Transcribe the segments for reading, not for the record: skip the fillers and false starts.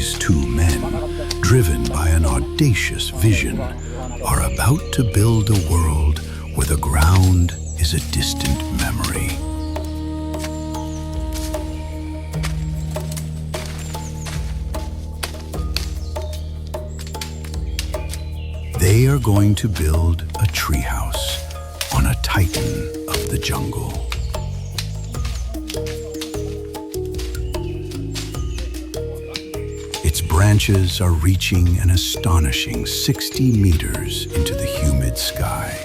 These two men, driven by an audacious vision, are about to build a world where the ground is a distant memory. They are going to build a treehouse on a titan of the jungle. Its branches are reaching an astonishing 60 meters into the humid sky.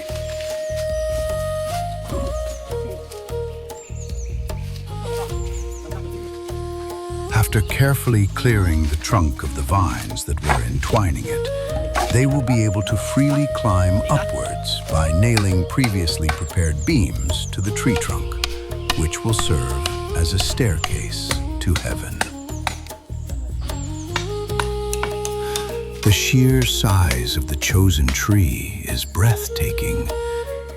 After carefully clearing the trunk of the vines that were entwining it, they will be able to freely climb upwards by nailing previously prepared beams to the tree trunk, which will serve as a staircase to heaven. The sheer size of the chosen tree is breathtaking.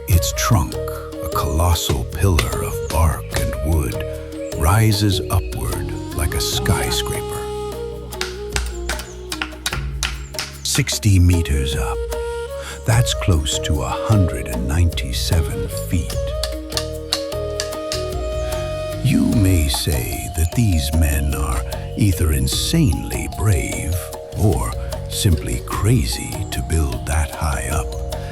Its trunk, a colossal pillar of bark and wood, rises upward like a skyscraper. 60 meters up. That's close to 197 feet. You may say that these men are either insanely brave or simply crazy to build that high up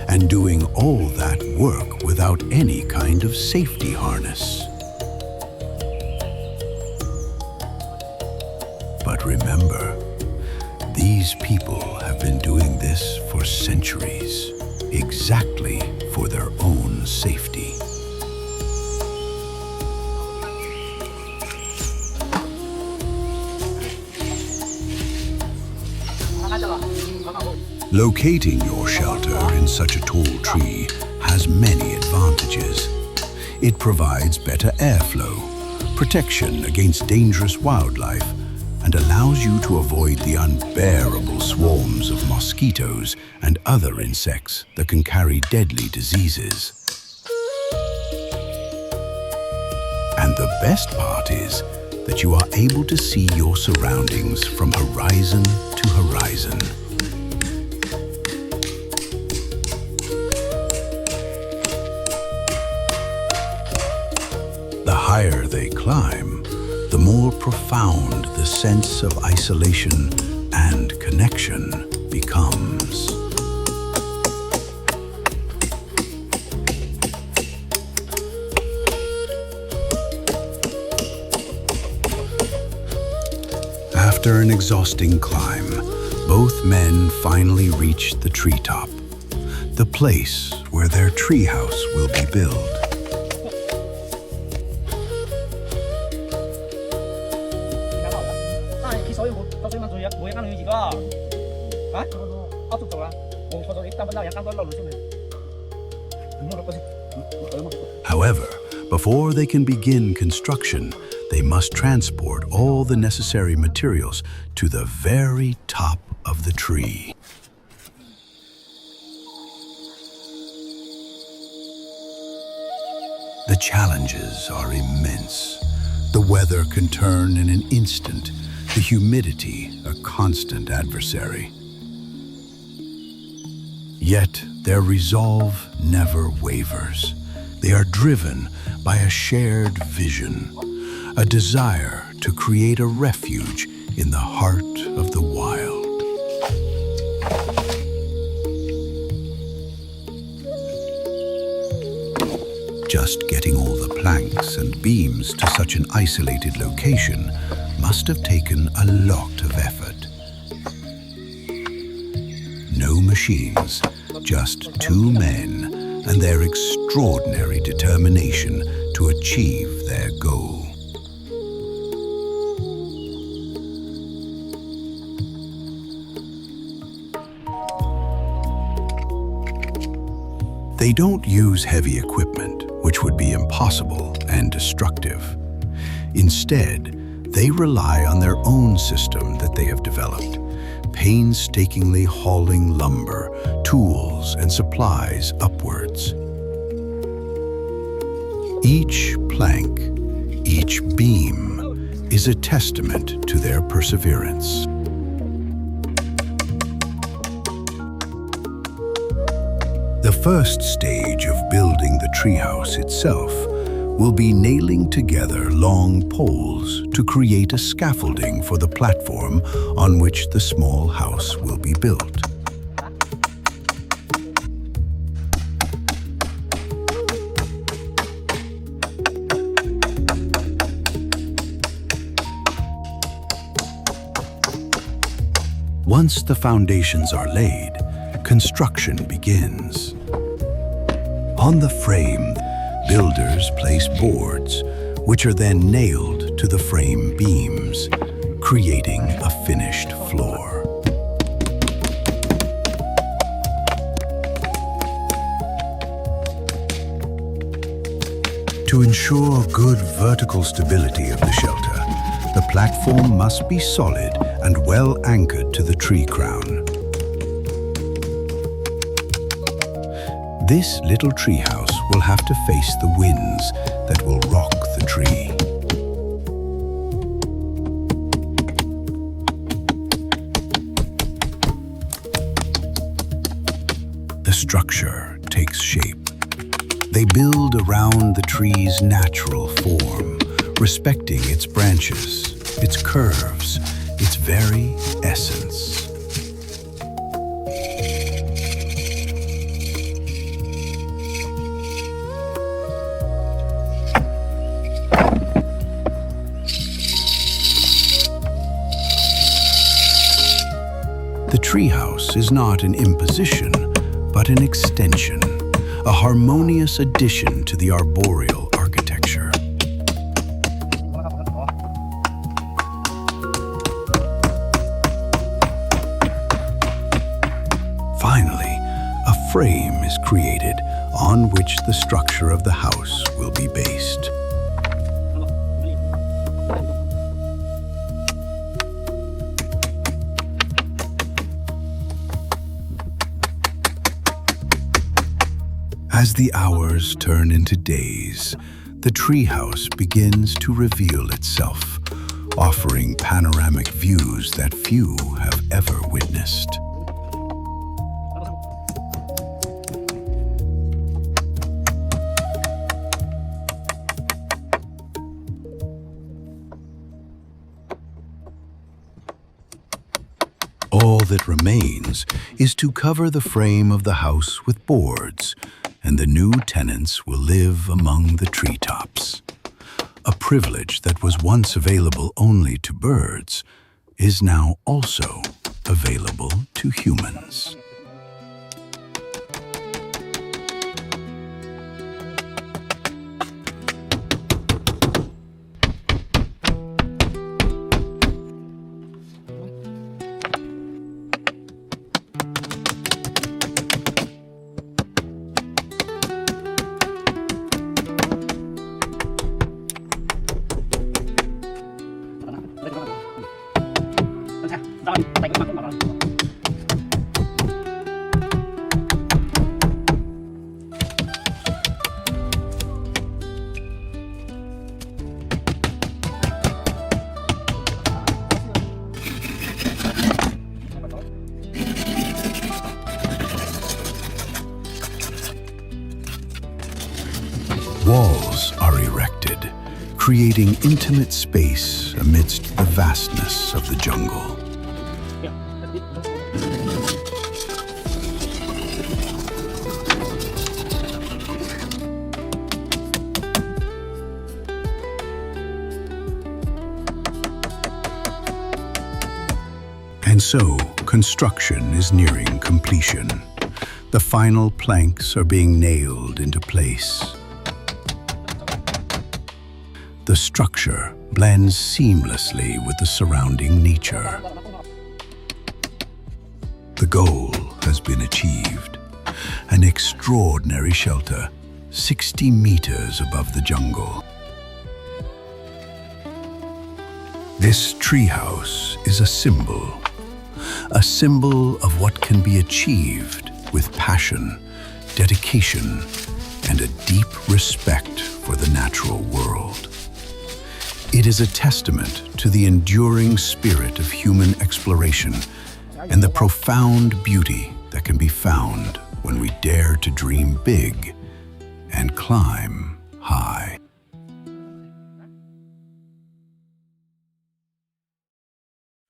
and doing all that work without any kind of safety harness. But remember, these people have been doing this for centuries, exactly for their own safety. Locating your shelter in such a tall tree has many advantages. It provides better airflow, protection against dangerous wildlife, and allows you to avoid the unbearable swarms of mosquitoes and other insects that can carry deadly diseases. And the best part is that you are able to see your surroundings from horizon to horizon. The higher they climb, the more profound the sense of isolation and connection becomes. After an exhausting climb, both men finally reach the treetop, the place where their treehouse will be built. However, before they can begin construction, they must transport all the necessary materials to the very top of the tree. The challenges are immense. The weather can turn in an instant, the humidity a constant adversary. Yet their resolve never wavers. They are driven by a shared vision, a desire to create a refuge in the heart of the wild. Just getting all the planks and beams to such an isolated location must have taken a lot of effort. No machines, just two men and their extraordinary determination to achieve their goal. They don't use heavy equipment, which would be impossible and destructive. Instead, they rely on their own system that they have developed, painstakingly hauling lumber, tools, and supplies upwards. Each plank, each beam, is a testament to their perseverance. first stage of building the treehouse itself will be nailing together long poles to create a scaffolding for the platform on which the small house will be built. Once the foundations are laid, construction begins. On the frame, builders place boards, which are then nailed to the frame beams, creating a finished floor. To ensure good vertical stability of the shelter, the platform must be solid and well anchored to the tree crown. This little treehouse will have to face the winds that will rock the tree. The structure takes shape. They build around the tree's natural form, respecting its branches, its curves, its very essence. The treehouse is not an imposition, but an extension, a harmonious addition to the arboreal architecture. Finally, a frame is created on which the structure of the house will be based. As the hours turn into days, the treehouse begins to reveal itself, offering panoramic views that few have ever witnessed. All that remains is to cover the frame of the house with boards, and the new tenants will live among the treetops. A privilege that was once available only to birds is now also available to humans. Walls are erected, creating intimate space amidst the vastness of the jungle. And so, construction is nearing completion. The final planks are being nailed into place. The structure blends seamlessly with the surrounding nature. The goal has been achieved. An extraordinary shelter, 60 meters above the jungle. This treehouse is a symbol of what can be achieved with passion, dedication, and a deep respect for the natural world. It is a testament to the enduring spirit of human exploration and the profound beauty that can be found when we dare to dream big and climb.